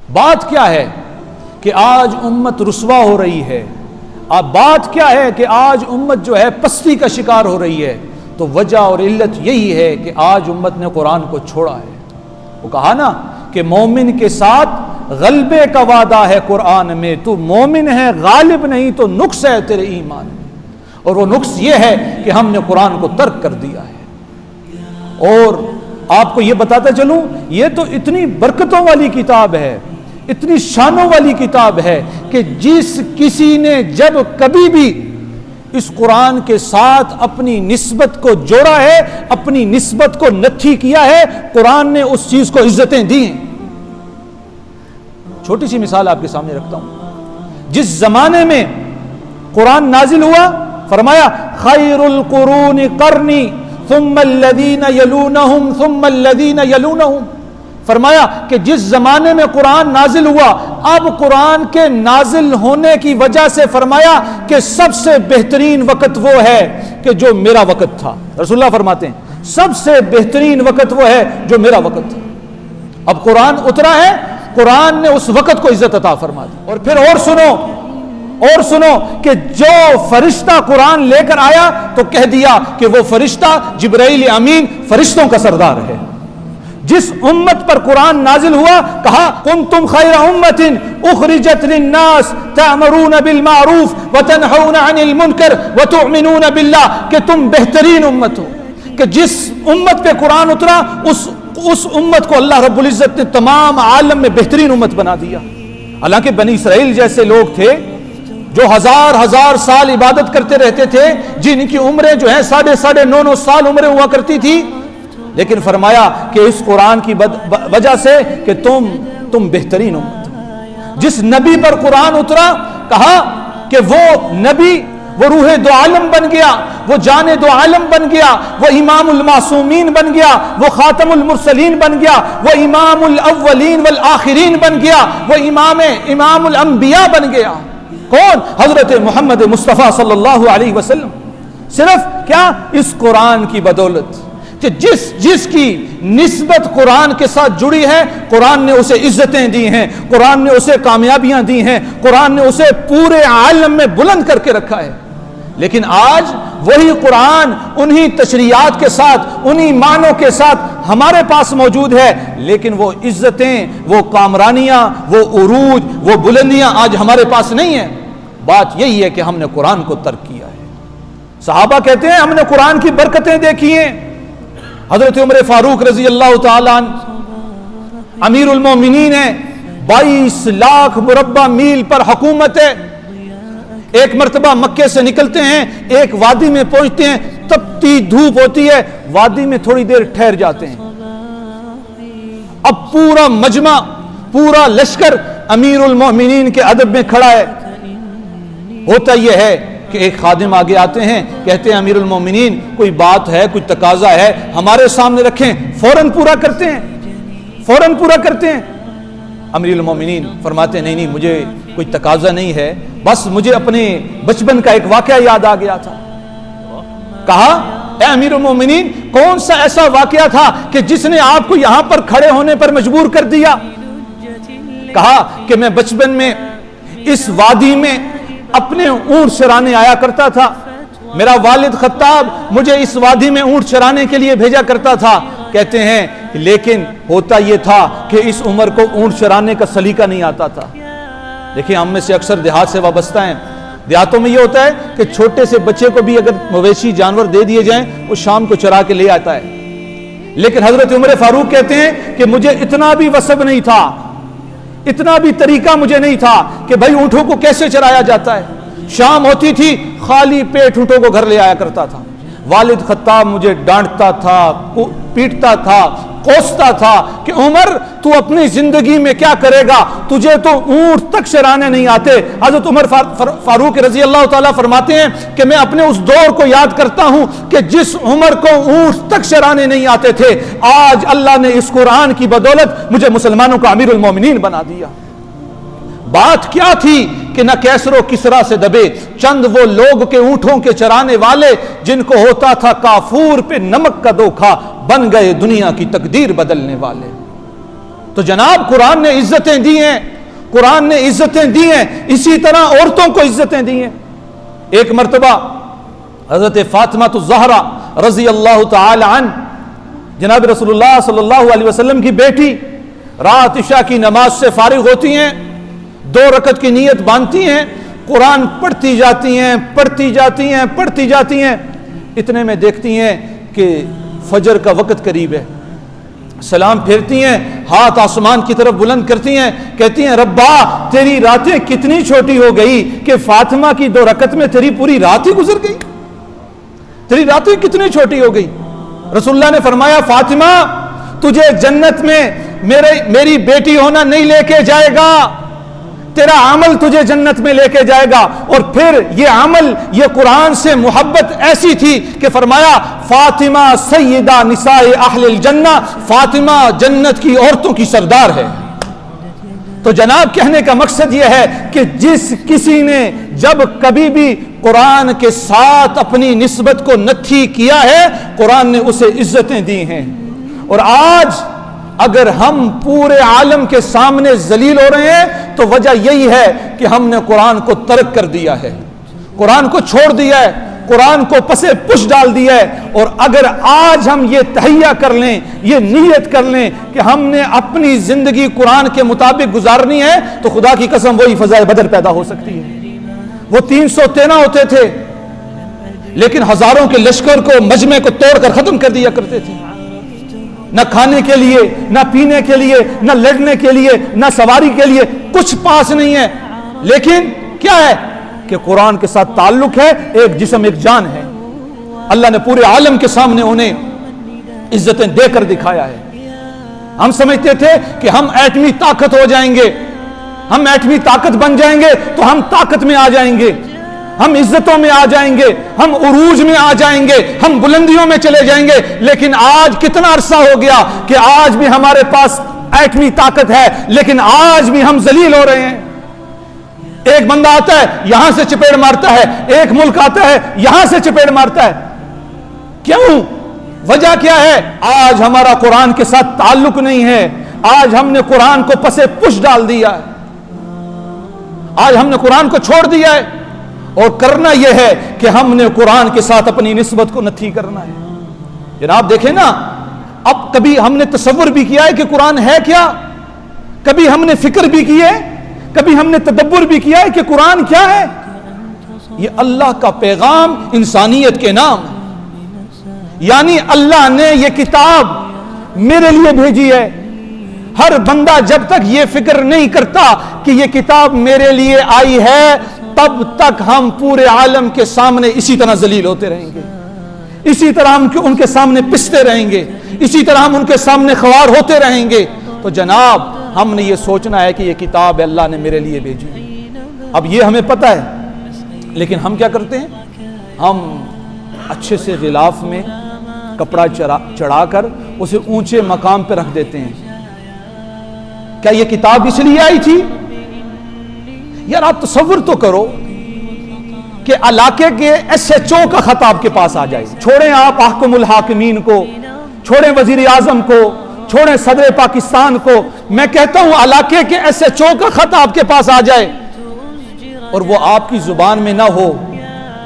بات کیا ہے کہ آج امت رسوا ہو رہی ہے، اب بات کیا ہے کہ آج امت جو ہے پستی کا شکار ہو رہی ہے؟ تو وجہ اور علت یہی ہے کہ آج امت نے قرآن کو چھوڑا ہے۔ وہ کہا نا کہ مومن کے ساتھ غلبے کا وعدہ ہے قرآن میں، تو مومن ہے غالب نہیں تو نقص ہے تیرے ایمان میں، اور وہ نقص یہ ہے کہ ہم نے قرآن کو ترک کر دیا ہے۔ اور آپ کو یہ بتاتا چلوں، یہ تو اتنی برکتوں والی کتاب ہے، اتنی شانوں والی کتاب ہے کہ جس کسی نے جب کبھی بھی اس قرآن کے ساتھ اپنی نسبت کو جوڑا ہے، اپنی نسبت کو نتھی کیا ہے، قرآن نے اس چیز کو عزتیں دی ہیں۔ چھوٹی سی مثال آپ کے سامنے رکھتا ہوں۔ جس زمانے میں قرآن نازل ہوا، فرمایا خیر القرون قرنی ثم الذین یلونہم ثم الذین یلونہم، فرمایا کہ جس زمانے میں قرآن نازل ہوا، اب قرآن کے نازل ہونے کی وجہ سے فرمایا کہ سب سے بہترین وقت وہ ہے کہ جو میرا وقت تھا۔ رسول اللہ فرماتے ہیں سب سے بہترین وقت وہ ہے جو میرا وقت تھا۔ اب قرآن اترا ہے، قرآن نے اس وقت کو عزت عطا فرما دی۔ اور پھر اور سنو کہ جو فرشتہ قرآن لے کر آیا تو کہہ دیا کہ وہ فرشتہ جبرائیل امین فرشتوں کا سردار ہے۔ جس امت پر قرآن نازل ہوا، کہا کنتم خیر امت اخرجت للناس تأمرون بالمعروف وتنہون عن المنکر وتؤمنون باللہ، کہ تم بہترین امت ہو۔ کہ جس امت پہ قرآن اترا اس امت کو اللہ رب العزت نے تمام عالم میں بہترین امت بنا دیا۔ حالانکہ بنی اسرائیل جیسے لوگ تھے جو ہزار سال عبادت کرتے رہتے تھے، جن کی عمریں جو ہیں 9.5 سال عمریں ہوا کرتی تھی، لیکن فرمایا کہ اس قرآن کی وجہ سے کہ تم بہترین امت ہو۔ جس نبی پر قرآن اترا، کہا کہ وہ نبی وہ روح دو عالم بن گیا، وہ جان دو عالم بن گیا، وہ امام المعصومین بن گیا، وہ خاتم المرسلین بن گیا، وہ امام الاولین والآخرین بن گیا، وہ امام الانبیاء بن گیا۔ کون؟ حضرت محمد مصطفیٰ صلی اللہ علیہ وسلم۔ صرف کیا؟ اس قرآن کی بدولت کہ جس کی نسبت قرآن کے ساتھ جڑی ہے، قرآن نے اسے عزتیں دی ہیں، قرآن نے اسے کامیابیاں دی ہیں، قرآن نے اسے پورے عالم میں بلند کر کے رکھا ہے۔ لیکن آج وہی قرآن انہی تشریعات کے ساتھ، انہی معنوں کے ساتھ ہمارے پاس موجود ہے، لیکن وہ عزتیں، وہ کامرانیاں، وہ عروج، وہ بلندیاں آج ہمارے پاس نہیں ہیں۔ بات یہی ہے کہ ہم نے قرآن کو ترک کیا ہے۔ صحابہ کہتے ہیں ہم نے قرآن کی برکتیں دیکھی ہیں۔ حضرت عمر فاروق رضی اللہ تعالیٰ عنہ امیر المومنین ہیں، 22 لاکھ مربع میل پر حکومت ہے۔ ایک مرتبہ مکے سے نکلتے ہیں، ایک وادی میں پہنچتے ہیں، تپتی دھوپ ہوتی ہے، وادی میں تھوڑی دیر ٹھہر جاتے ہیں۔ اب پورا مجمع، پورا لشکر امیر المومنین کے ادب میں کھڑا ہے۔ ہوتا یہ ہے کہ ایک خادم آگے آتے ہیں، کہتے ہیں امیر المومنین کوئی بات ہے، کوئی تقاضا ہے، ہمارے سامنے رکھیں، فوراً پورا کرتے ہیں۔ امیر المومنین فرماتے ہیں نہیں مجھے کوئی تقاضا نہیں ہے، بس مجھے اپنے بچپن کا ایک واقعہ یاد آ گیا تھا۔ کہا اے امیر المومنین کون سا ایسا واقعہ تھا کہ جس نے آپ کو یہاں پر کھڑے ہونے پر مجبور کر دیا؟ کہا کہ میں بچپن میں اس وادی میں اپنے اونٹ چرانے آیا کرتا تھا، میرا والد خطاب مجھے اس وادی میں اونٹ چرانے کے لیے بھیجا کرتا تھا۔ کہتے ہیں لیکن ہوتا یہ تھا کہ اس عمر کو اونٹ چرانے کا سلیقہ نہیں آتا تھا۔ دیکھیں ہم میں سے اکثر دیہات سے وابستہ ہیں، دیہاتوں میں یہ ہوتا ہے کہ چھوٹے سے بچے کو بھی اگر مویشی جانور دے دیے جائیں وہ شام کو چرا کے لے آتا ہے، لیکن حضرت عمر فاروق کہتے ہیں کہ مجھے اتنا بھی وصب نہیں تھا، اتنا بھی طریقہ مجھے نہیں تھا کہ بھائی اونٹوں کو کیسے چرایا جاتا ہے۔ شام ہوتی تھی خالی پیٹ اونٹوں کو گھر لے آیا کرتا تھا۔ والد خطاب مجھے ڈانٹتا تھا، پیٹتا تھا، کوستا تھا کہ عمر تو اپنی زندگی میں کیا کرے گا، تجھے تو اونٹ تک چرانے نہیں آتے۔ حضرت عمر فاروق رضی اللہ تعالیٰ فرماتے ہیں کہ میں اپنے اس دور کو یاد کرتا ہوں کہ جس عمر کو اونٹ تک چرانے نہیں آتے تھے، آج اللہ نے اس قرآن کی بدولت مجھے مسلمانوں کا امیر المومنین بنا دیا۔ بات کیا تھی کہ نہ کیسر و کسرا سے دبے چند وہ لوگ کے اونٹوں کے چرانے والے جن کو ہوتا تھا کافور پہ نمک کا دھوکھا، بن گئے دنیا کی تقدیر بدلنے والے۔ تو جناب قرآن نے عزتیں دی ہیں، قرآن نے عزتیں دی ہیں، اسی طرح عورتوں کو عزتیں دی ہیں۔ ایک مرتبہ حضرت فاطمہ الزہرا رضی اللہ تعالی عنہ، جناب رسول اللہ صلی اللہ علیہ وسلم کی بیٹی، رات عشاء کی نماز سے فارغ ہوتی ہیں، 2 رکعت کی نیت باندھتی ہیں، قرآن پڑھتی جاتی ہیں، پڑھتی جاتی ہیں، پڑھتی جاتی ہیں، اتنے میں دیکھتی ہیں کہ فجر کا وقت قریب ہے، سلام پھیرتی ہیں، ہاتھ آسمان کی طرف بلند کرتی ہیں، کہتی ہیں ربا تیری راتیں کتنی چھوٹی ہو گئی کہ فاطمہ کی 2 رکعت میں تیری پوری رات ہی گزر گئی، تیری راتیں کتنی چھوٹی ہو گئی۔ رسول اللہ نے فرمایا فاطمہ تجھے جنت میں میری بیٹی ہونا نہیں لے کے جائے گا، تیرا عمل تجھے جنت میں لے کے جائے گا۔ اور پھر یہ عمل، یہ قرآن سے محبت ایسی تھی کہ فرمایا فاطمہ سیدہ نساء اہل الجنہ، فاطمہ جنت کی عورتوں کی سردار ہے۔ تو جناب کہنے کا مقصد یہ ہے کہ جس کسی نے جب کبھی بھی قرآن کے ساتھ اپنی نسبت کو نتھی کیا ہے، قرآن نے اسے عزتیں دی ہیں۔ اور آج اگر ہم پورے عالم کے سامنے ذلیل ہو رہے ہیں تو وجہ یہی ہے کہ ہم نے قرآن کو ترک کر دیا ہے، قرآن کو چھوڑ دیا ہے، قرآن کو پسے پش ڈال دیا ہے۔ اور اگر آج ہم یہ تہیہ کر لیں، یہ نیت کر لیں کہ ہم نے اپنی زندگی قرآن کے مطابق گزارنی ہے، تو خدا کی قسم وہی فضائے بدر پیدا ہو سکتی ہے۔ وہ 313 ہوتے تھے لیکن ہزاروں کے لشکر کو، مجمع کو توڑ کر ختم کر دیا کرتے تھے، نہ کھانے کے لیے، نہ پینے کے لیے، نہ لڑنے کے لیے، نہ سواری کے لیے کچھ پاس نہیں ہے، لیکن کیا ہے کہ قرآن کے ساتھ تعلق ہے، ایک جسم ایک جان ہے۔ اللہ نے پورے عالم کے سامنے انہیں عزتیں دے کر دکھایا ہے۔ ہم سمجھتے تھے کہ ہم ایٹمی طاقت ہو جائیں گے، ہم ایٹمی طاقت بن جائیں گے تو ہم طاقت میں آ جائیں گے، ہم عزتوں میں آ جائیں گے، ہم عروج میں آ جائیں گے، ہم بلندیوں میں چلے جائیں گے۔ لیکن آج کتنا عرصہ ہو گیا کہ آج بھی ہمارے پاس ایٹمی طاقت ہے لیکن آج بھی ہم ذلیل ہو رہے ہیں۔ ایک بندہ آتا ہے یہاں سے چپیڑ مارتا ہے، ایک ملک آتا ہے یہاں سے چپیڑ مارتا ہے۔ کیوں؟ وجہ کیا ہے؟ آج ہمارا قرآن کے ساتھ تعلق نہیں ہے، آج ہم نے قرآن کو پسے پش ڈال دیا ہے، آج ہم نے قرآن کو چھوڑ دیا ہے۔ اور کرنا یہ ہے کہ ہم نے قرآن کے ساتھ اپنی نسبت کو نتھی کرنا ہے۔ جناب دیکھیں نا، اب کبھی ہم نے تصور بھی کیا ہے کہ قرآن ہے کیا؟ کبھی ہم نے فکر بھی کی ہے، کبھی ہم نے تدبر بھی کیا ہے کہ قرآن کیا ہے؟ یہ اللہ کا پیغام انسانیت کے نام، یعنی اللہ نے یہ کتاب میرے لیے بھیجی ہے۔ ہر بندہ جب تک یہ فکر نہیں کرتا کہ یہ کتاب میرے لیے آئی ہے، تب تک ہم پورے عالم کے سامنے اسی طرح ذلیل ہوتے رہیں گے، اسی طرح ہم ان کے سامنے پستے رہیں گے، اسی طرح ہم ان کے سامنے خوار ہوتے رہیں گے۔ تو جناب ہم نے یہ سوچنا ہے کہ یہ کتاب اللہ نے میرے لیے بھیجی۔ اب یہ ہمیں پتہ ہے، لیکن ہم کیا کرتے ہیں؟ ہم اچھے سے غلاف میں کپڑا چڑھا کر اسے اونچے مقام پہ رکھ دیتے ہیں۔ کیا یہ کتاب اس لیے آئی تھی؟ یار آپ تصور تو کرو کہ علاقے کے SHO کا خط آپ کے پاس آ جائے، چھوڑیں آپ احکم الحاکمین کو، چھوڑیں وزیر اعظم کو، چھوڑیں صدر پاکستان کو، میں کہتا ہوں علاقے کے SHO کا خط آپ کے پاس آ جائے اور وہ آپ کی زبان میں نہ ہو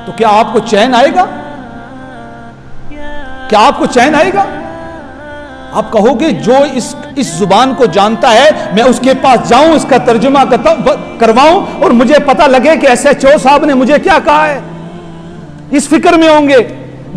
تو کیا آپ کو چین آئے گا؟ کیا آپ کو چین آئے گا؟ آپ کہو گے جو اس زبان کو جانتا ہے میں اس کے پاس جاؤں، اس کا ترجمہ کرواؤں اور مجھے پتہ لگے کہ SHO صاحب نے مجھے کیا کہا ہے۔ اس فکر میں ہوں گے،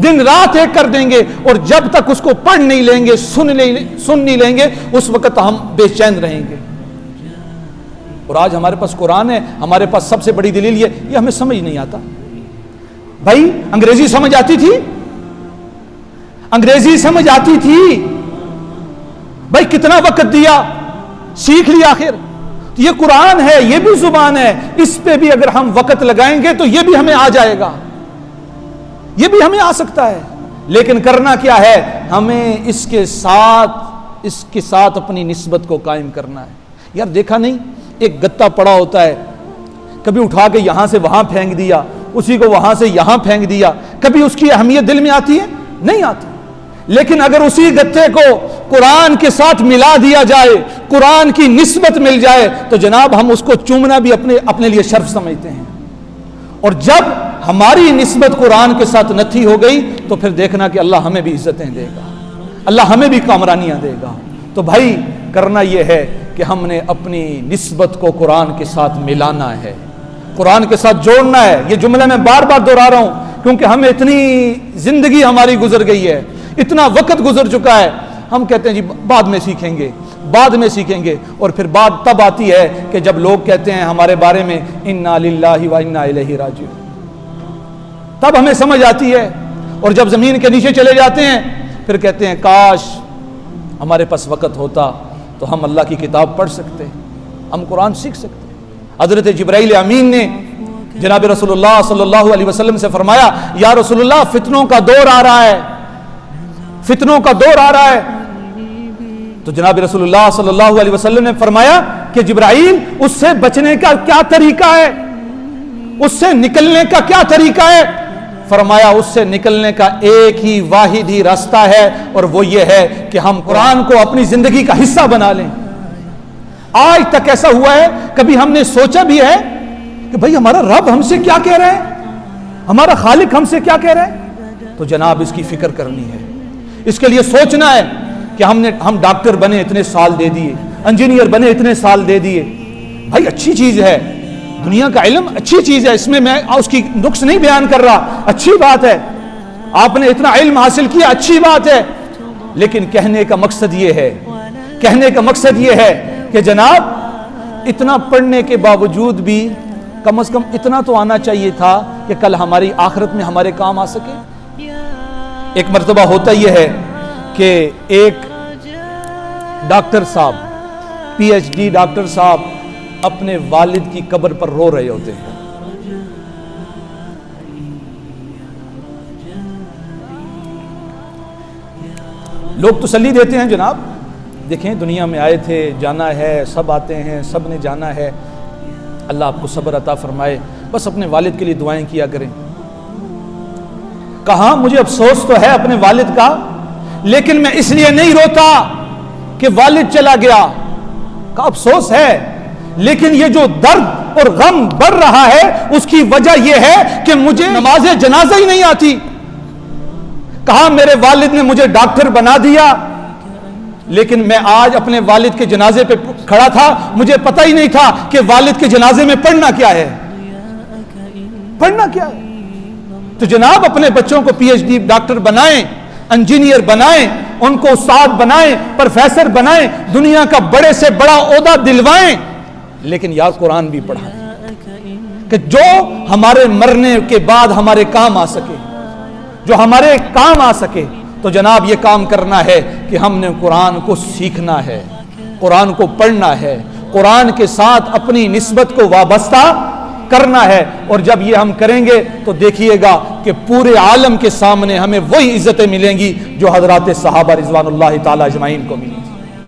دن رات ایک کر دیں گے، اور جب تک اس کو پڑھ نہیں لیں گے، سن نہیں لیں گے، اس وقت ہم بے چین رہیں گے۔ اور آج ہمارے پاس قرآن ہے، ہمارے پاس سب سے بڑی دلیل یہ ہمیں سمجھ نہیں آتا۔ بھائی انگریزی سمجھ آتی تھی؟ انگریزی سمجھ آتی تھی؟ بھائی کتنا وقت دیا، سیکھ لیا آخر۔ یہ قرآن ہے، یہ بھی زبان ہے، اس پہ بھی اگر ہم وقت لگائیں گے تو یہ بھی ہمیں آ جائے گا، یہ بھی ہمیں آ سکتا ہے۔ لیکن کرنا کیا ہے؟ ہمیں اس کے ساتھ اپنی نسبت کو قائم کرنا ہے۔ یار دیکھا نہیں، ایک گتا پڑا ہوتا ہے، کبھی اٹھا کے یہاں سے وہاں پھینک دیا، اسی کو وہاں سے یہاں پھینک دیا، کبھی اس کی اہمیت دل میں آتی ہے؟ نہیں آتی۔ لیکن اگر اسی گتے کو قرآن کے ساتھ ملا دیا جائے، قرآن کی نسبت مل جائے، تو جناب ہم اس کو چومنا بھی اپنے لیے شرف سمجھتے ہیں۔ اور جب ہماری نسبت قرآن کے ساتھ نتھی ہو گئی تو پھر دیکھنا کہ اللہ ہمیں بھی عزتیں دے گا، اللہ ہمیں بھی کامرانیاں دے گا۔ تو بھائی کرنا یہ ہے کہ ہم نے اپنی نسبت کو قرآن کے ساتھ ملانا ہے، قرآن کے ساتھ جوڑنا ہے۔ یہ جملہ میں بار بار دہرا رہا ہوں کیونکہ ہمیں اتنی زندگی ہماری گزر گئی ہے، اتنا وقت گزر چکا ہے، ہم کہتے ہیں جی بعد میں سیکھیں گے، بعد میں سیکھیں گے، اور پھر بات تب آتی ہے کہ جب لوگ کہتے ہیں ہمارے بارے میں انا للہ و انا الیہ راجعون، تب ہمیں سمجھ آتی ہے۔ اور جب زمین کے نیچے چلے جاتے ہیں پھر کہتے ہیں کاش ہمارے پاس وقت ہوتا تو ہم اللہ کی کتاب پڑھ سکتے، ہم قرآن سیکھ سکتے۔ حضرت جبرائیل امین نے جناب رسول اللہ صلی اللہ علیہ وسلم سے فرمایا یا رسول اللہ فتنوں کا دور آ رہا ہے، فتنوں کا دور آ رہا ہے۔ تو جناب رسول اللہ صلی اللہ علیہ وسلم نے فرمایا کہ جبرائیل اس سے بچنے کا کیا طریقہ ہے، اس سے نکلنے کا کیا طریقہ ہے؟ فرمایا اس سے نکلنے کا ایک ہی واحد ہی راستہ ہے، اور وہ یہ ہے کہ ہم قرآن کو اپنی زندگی کا حصہ بنا لیں۔ آج تک ایسا ہوا ہے کبھی ہم نے سوچا بھی ہے کہ بھئی ہمارا رب ہم سے کیا کہہ رہا ہے، ہمارا خالق ہم سے کیا کہہ رہا ہے؟ تو جناب اس کی فکر کرنی ہے، اس کے لیے سوچنا ہے کہ ہم ڈاکٹر بنے اتنے سال دے دیے، انجینئر بنے اتنے سال دے دیے۔ بھائی اچھی چیز ہے، دنیا کا علم اچھی چیز ہے، اس میں اس کی نقص نہیں بیان کر رہا، اچھی بات ہے، آپ نے اتنا علم حاصل کیا، اچھی بات ہے۔ لیکن کہنے کا مقصد یہ ہے کہ جناب اتنا پڑھنے کے باوجود بھی کم از کم اتنا تو آنا چاہیے تھا کہ کل ہماری آخرت میں ہمارے کام آ سکے۔ ایک مرتبہ ہوتا یہ ہے کہ ایک ڈاکٹر صاحب، پی ایچ ڈی ڈاکٹر صاحب اپنے والد کی قبر پر رو رہے ہوتے ہیں۔ لوگ تسلی دیتے ہیں جناب دیکھیں دنیا میں آئے تھے، جانا ہے، سب آتے ہیں، سب نے جانا ہے، اللہ آپ کو صبر عطا فرمائے، بس اپنے والد کے لیے دعائیں کیا کریں۔ کہا مجھے افسوس تو ہے اپنے والد کا، لیکن میں اس لیے نہیں روتا کہ والد چلا گیا، کا افسوس ہے، لیکن یہ جو درد اور غم بڑھ رہا ہے اس کی وجہ یہ ہے کہ مجھے نماز جنازہ ہی نہیں آتی۔ کہا میرے والد نے مجھے ڈاکٹر بنا دیا، لیکن میں آج اپنے والد کے جنازے پہ کھڑا تھا، مجھے پتہ ہی نہیں تھا کہ والد کے جنازے میں پڑھنا کیا ہے، پڑھنا کیا ہے۔ تو جناب اپنے بچوں کو پی ایچ ڈی ڈاکٹر بنائیں، انجینئر بنائیں، ان کو استاد بنائیں، پروفیسر بنائیں، دنیا کا بڑے سے بڑا عہدہ دلوائیں، لیکن یار قرآن بھی پڑھائیں کہ جو ہمارے مرنے کے بعد ہمارے کام آ سکے، جو ہمارے کام آ سکے۔ تو جناب یہ کام کرنا ہے کہ ہم نے قرآن کو سیکھنا ہے، قرآن کو پڑھنا ہے، قرآن کے ساتھ اپنی نسبت کو وابستہ کرنا ہے، اور جب یہ ہم کریں گے تو دیکھیے گا کہ پورے عالم کے سامنے ہمیں وہی عزتیں ملیں گی جو حضرات صحابہ رضوان اللہ تعالی اجمعین کو ملی۔